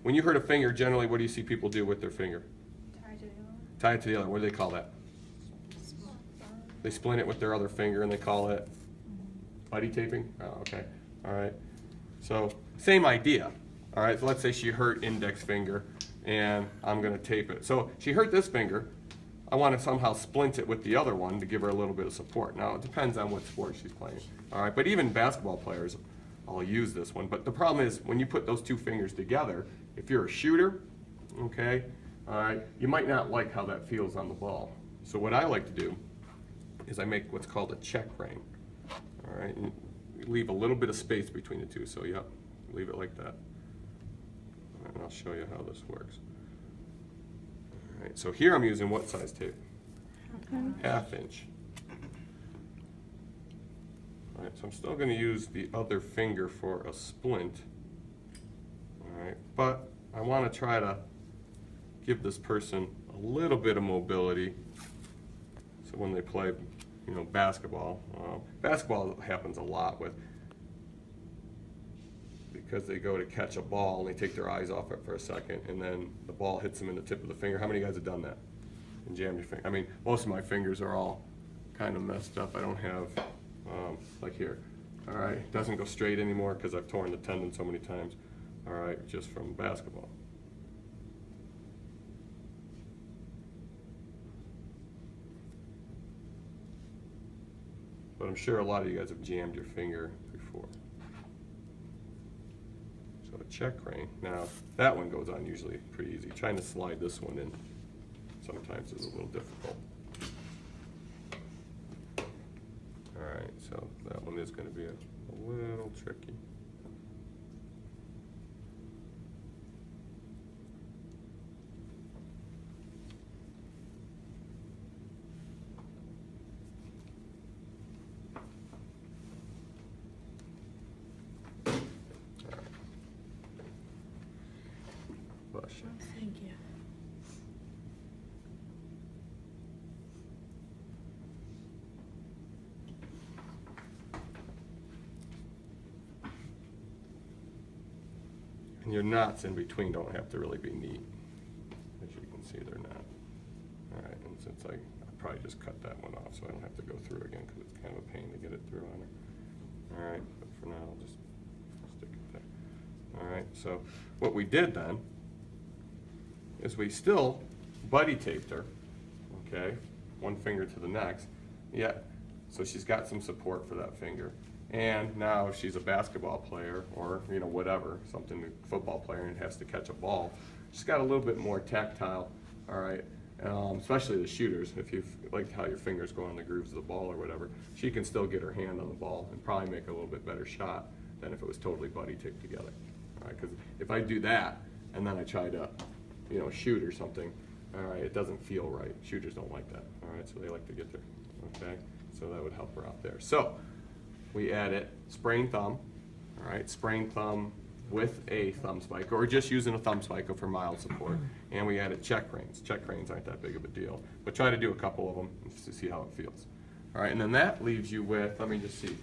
when you hurt a finger, generally, what do you see people do with their finger? Tie to the other. Tie it to the other. What do they call that? They splint it with their other finger and they call it buddy taping? Oh, okay. All right. So, same idea. All right, so let's say she hurt index finger and I'm going to tape it. So, she hurt this finger. I want to somehow splint it with the other one to give her a little bit of support. Now, it depends on what sport she's playing. All right, but even basketball players, I'll use this one. But the problem is when you put those two fingers together, if you're a shooter, okay, all right, you might not like how that feels on the ball. So what I like to do is I make what's called a check rein. All right, and leave a little bit of space between the two. So yep, leave it like that. And I'll show you how this works. All right, so here I'm using what size tape? Half inch. All right, so I'm still going to use the other finger for a splint. All right, but I want to try to give this person a little bit of mobility. So when they play, you know, basketball, basketball happens a lot with, because they go to catch a ball and they take their eyes off it for a second and then the ball hits them in the tip of the finger. How many guys have done that? And jammed your finger? I mean, most of my fingers are all kind of messed up. I don't have, like here. All right, it doesn't go straight anymore because I've torn the tendon so many times. All right, just from basketball. But I'm sure a lot of you guys have jammed your finger before. So a check rein. Now, that one goes on usually pretty easy. Trying to slide this one in sometimes is a little difficult. All right, so that one is going to be a little tricky. Thank you. And your knots in between don't have to really be neat. As you can see, they're not. All right, and since I'll probably just cut that one off so I don't have to go through again because it's kind of a pain to get it through on her. All right, but for now I'll just stick it there. All right, so what we did then is we still buddy taped her, okay, one finger to the next, yet, so she's got some support for that finger. And now if she's a basketball player or, you know, whatever, something, a football player and has to catch a ball, she's got a little bit more tactile, all right, especially the shooters, if you like how your fingers go on the grooves of the ball or whatever, she can still get her hand on the ball and probably make a little bit better shot than if it was totally buddy taped together, all right, because if I do that and then I try to, you know, shoot or something, all right, it doesn't feel right. Shooters don't like that, all right, so they like to get there, okay, so that would help her out there. So we added spraying thumb, all right, spraying thumb with a thumb spike, or just using a thumb spike for mild support, and we added check reins. Check reins aren't that big of a deal, but try to do a couple of them to see how it feels. All right, and then that leaves you with, let me just see,